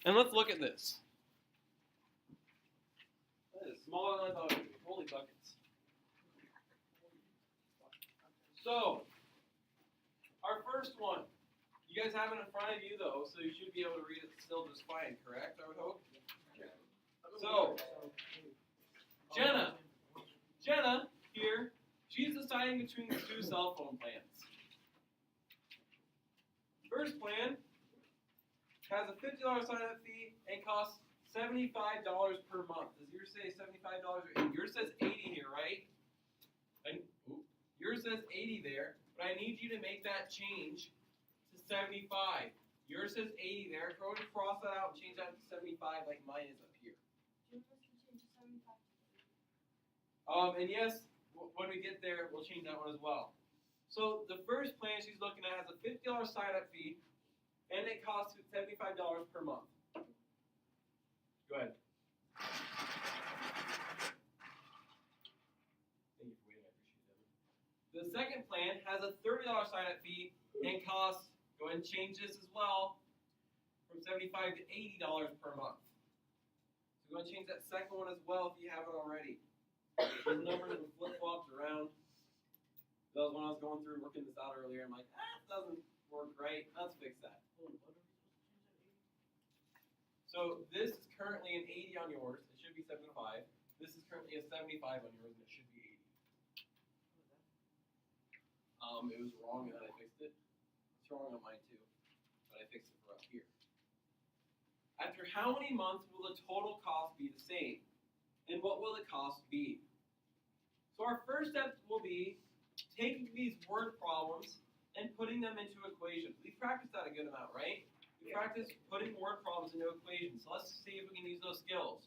And let's look at this. That is smaller than I thought it would be. Holy buckets. So, our first one. You guys have it in front of you though, so you should be able to read it still just fine, correct? I would hope. So, Jenna here, she's deciding between the two cell phone plans. First plan has a $50 sign-up fee and costs $75 per month. Does yours say $75 or $80? Yours says 80 here, right? Yours says 80 there, but I need you to make that change to 75. Yours says 80 there. Go ahead and cross that out and change that to 75 like mine is up here. And yes, when we get there, we'll change that one as well. So the first plan she's looking at has a $50 sign-up fee, and it costs $75 per month. Go ahead. Thank you for waiting. I appreciate it. The second plan has a $30 sign-up fee and costs, go ahead and change this as well, from $75 to $80 per month. So go ahead and change that second one as well if you haven't already. The numbers are flip-flopped around. That was when I was going through working this out earlier. I'm like, it doesn't work right. Let's fix that. So this is currently an 80 on yours. It should be 75. This is currently a 75 on yours, and it should be 80. It was wrong, and then I fixed it. It's wrong on mine too, but I fixed it for up here. After how many months will the total cost be the same? And what will the cost be? So our first step will be taking these word problems and putting them into equations. We practiced that a good amount, right? We practiced putting word problems into equations. So let's see if we can use those skills.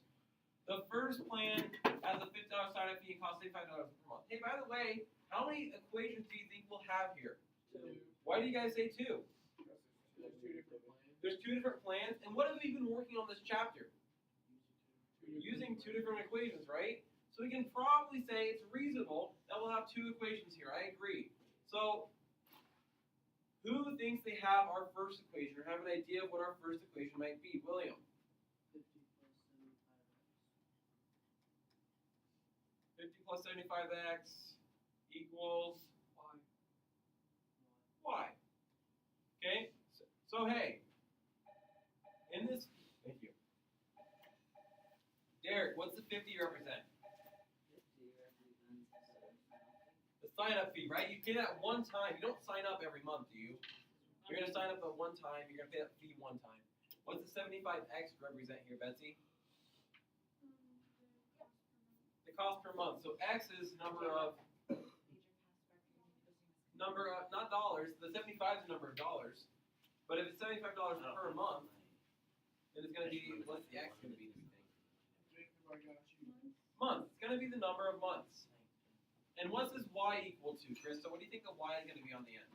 The first plan has a $50 sign-up fee and costs $85 per month. Hey, by the way, how many equations do you think we'll have here? 2. Why do you guys say 2? There's 2 different plans. There's 2 different plans. And what have we been working on this chapter? Using 2 different equations, right? So we can probably say it's reasonable that we'll have 2 equations here. I agree. So who thinks they have our first equation or have an idea of what our first equation might be? William. 50 plus 75x equals y. Okay? So hey, in this, thank you. Derek, what's the 50 represent? 50 represents The sign-up fee, right? You pay that one time. You don't sign up every month, do you? You're going to sign up at one time. You're going to pay that fee one time. What's the 75x represent here, Betsy? The cost per month. So x is number of, not dollars. The 75 is the number of dollars. But if it's $75 per month, then it's going to be, what's the x going to be? Months. It's going to be the number of months. And what's this y equal to, Krista? What do you think the y is going to be on the end?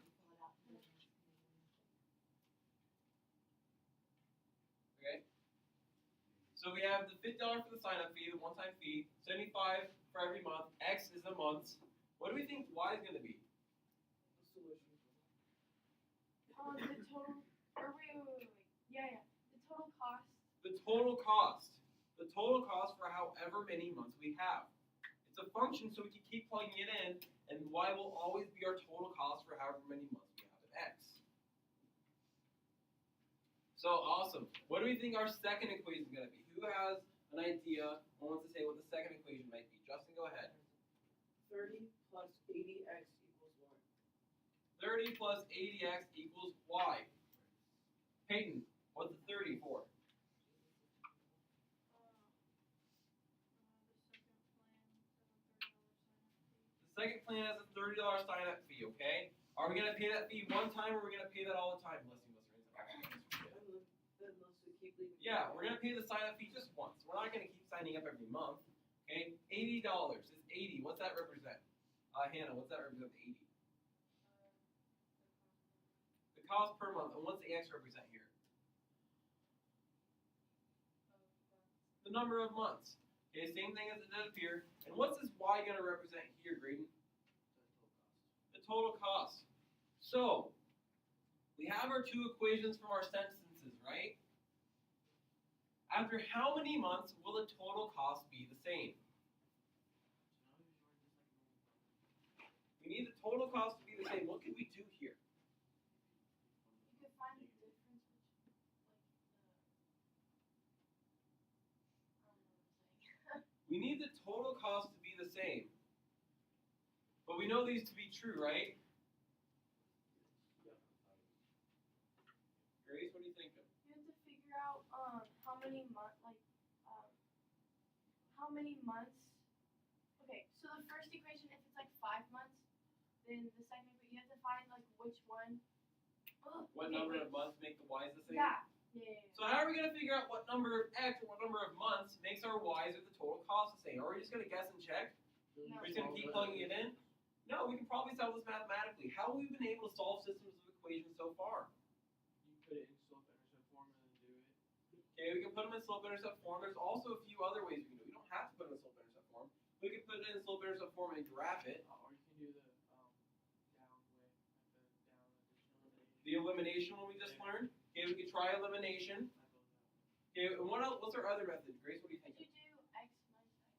Okay. So we have the $50 for the sign-up fee, the one-time fee, 75 for every month. X is the months. What do we think y is going to be? The total. Or wait. Yeah. The total cost. The total cost. The total cost for however many months we have. It's a function, so we can keep plugging it in, and y will always be our total cost for however many months we have in x. So awesome. What do we think our second equation is going to be? Who has an idea and wants to say what the second equation might be? Justin, go ahead. 30 plus 80x equals y. 30 plus 80x equals y. Peyton, what's the 30 for? The second plan has a $30 sign-up fee, okay? Are we going to pay that fee one time, or are we going to pay that all the time? Bless you, Unless we keep leaving. Yeah, we're going to pay the sign-up fee just once. We're not going to keep signing up every month, okay? $80 is 80. What's that represent? Hannah, what's that represent, the 80? The cost per month. And what's the x represent here? The number of months. Okay, same thing as it did up here. And what's this y going to represent here, Graydon? The total cost. So, we have our 2 equations from our sentences, right? After how many months will the total cost be the same? We need the total cost to be the same. What can we do here? You could find the difference between We need the total cost to be the same. But we know these to be true, right? Grace, what do you think? you have to figure out how many months. Okay, so the first equation, if it's like 5 months, then the second equation you have to find like which one. What number of months make the y's the same? Yeah. So how are we going to figure out what number of x or what number of months makes our y's or the total cost the same? Are we just going to guess and check? No. We're just going to keep plugging it in? No, we can probably solve this mathematically. How have we been able to solve systems of equations so far? You put it in slope-intercept form and then do it. Okay, we can put them in slope-intercept form. There's also a few other ways we can do it. We don't have to put them in slope-intercept form. We can put it in slope-intercept form and graph it. Or you can do the down way, The elimination one we just learned. Okay, we could try elimination. Okay, and what else? What's our other method? Grace, what do you think? Did you do x minus x?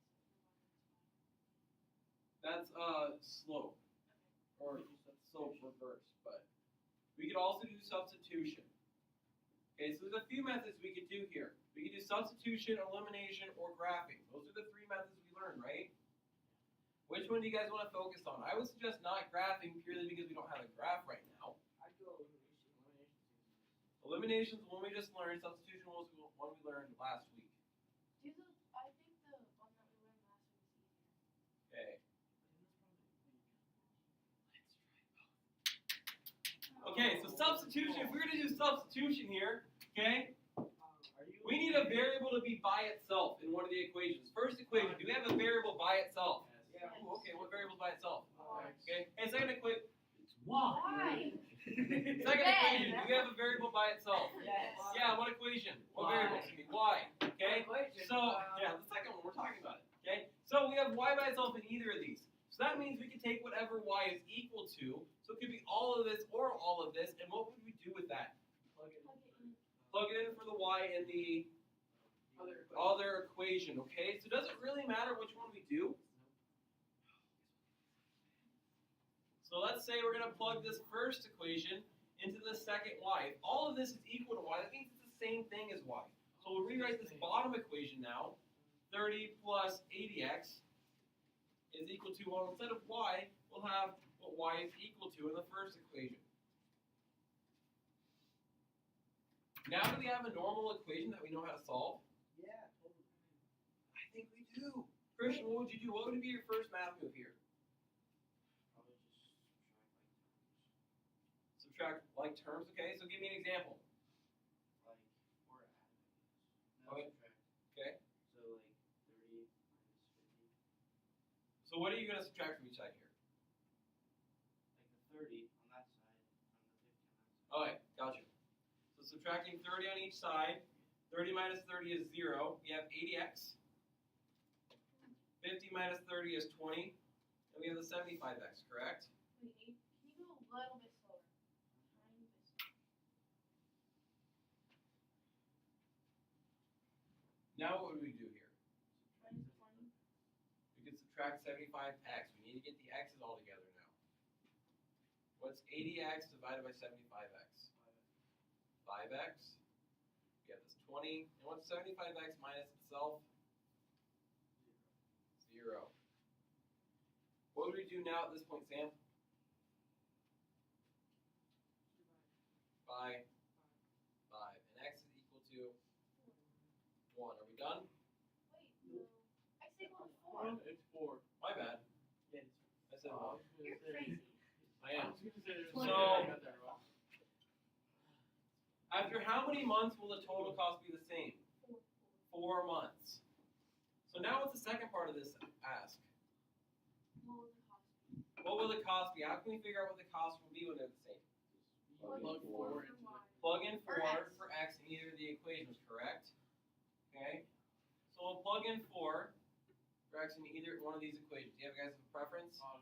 That's slope. Or slope reverse. But we could also do substitution. Okay, so there's a few methods we could do here. We could do substitution, elimination, or graphing. Those are the three methods we learned, right? Which one do you guys want to focus on? I would suggest not graphing purely because we don't have a graph right now. I'd go elimination. Elimination is the one we just learned. Substitution was the one we learned last week. I think the one that we learned last week is easier. Okay. Okay, so substitution, if we're going to do substitution here, okay, we need a variable to be by itself in one of the equations. First equation, do we have a variable by itself? Yeah. Ooh, okay, what variable is by itself? X. Okay, and second equation, Why? second equation, do we have a variable by itself? Yes. Yeah, what equation? What variable? Excuse me, y. Okay, so, yeah, the second one, we're talking about it. Okay, so we have y by itself in either of these. So that means we can take whatever y is equal to, so it could be all of this or all of this, and what would we do with that? Plug it in. Plug it in for the y in the other equation, okay? So does it really matter which one we do? So let's say we're going to plug this first equation into the second y. If all of this is equal to y, that means it's the same thing as y. So we'll rewrite this bottom equation now. 30 plus 80x is equal to, well, instead of y, we'll have what y is equal to in the first equation. Now do we have a normal equation that we know how to solve? Yeah, totally. I think we do. Christian, what would you do? What would be your first math move here? Probably just Subtract like terms, okay? So give me an example. like or add. No, Okay. subtract. Okay. So like 30 minus 50. So what are you going to subtract from each side here? Like the 30 on that side, on the 50 on that side. Okay, gotcha. So subtracting 30 on each side. 30 minus 30 is 0. We have 80x. 50 minus 30 is 20. And we have the 75x, correct? Wait, can you go a little bit slower? Tiny bit slower. Now what would we do here? Minus 20. We could subtract 75x. We need to get the x's all together now. What's 80x divided by 75x? 5x. We have this 20. And what's 75x minus itself? 0. What would we do now at this point, Sam? By 5. And x is equal to 1. Are we done? Wait, no. X equals 4. It's 4. My bad. Yeah, I said 1. You're crazy. I am. So, So- After how many months will the total cost be the same? 4 months. So now what's the second part of this ask? What will the cost be? What will the cost be? How can we figure out what the cost will be when they're the same? Plug plug in 4 4 into for y. Plug in 4 Or x. for x in either of the equations, correct? Okay. So we'll plug in 4 for x in either one of these equations. Do you guys have a preference? Top.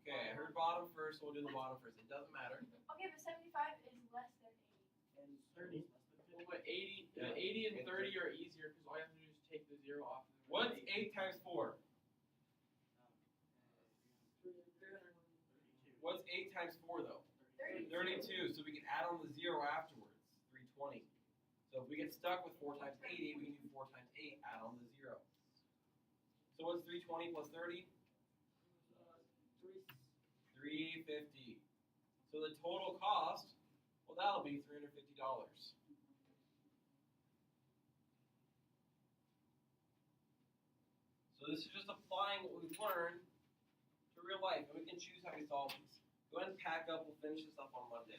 Okay, I heard bottom first, so we'll do the bottom first. It doesn't matter. Okay, but 75 is less than 80. And 30 is less than 50. But 80 80 and 30 are easier because all you have to do is take the 0 off. And then What's it's 8 times 4? 332. What's 8 times 4 though? 32. 32. So we can add on the 0 afterwards. 320. So if we get stuck with 4 times 80, we can do 4 times 8, add on the 0. So what's 320 plus 30? 350. So the total cost, well, that'll be $350. So this is just applying what we've learned to real life, and we can choose how we solve these. Go ahead and pack up. We'll finish this up on Monday.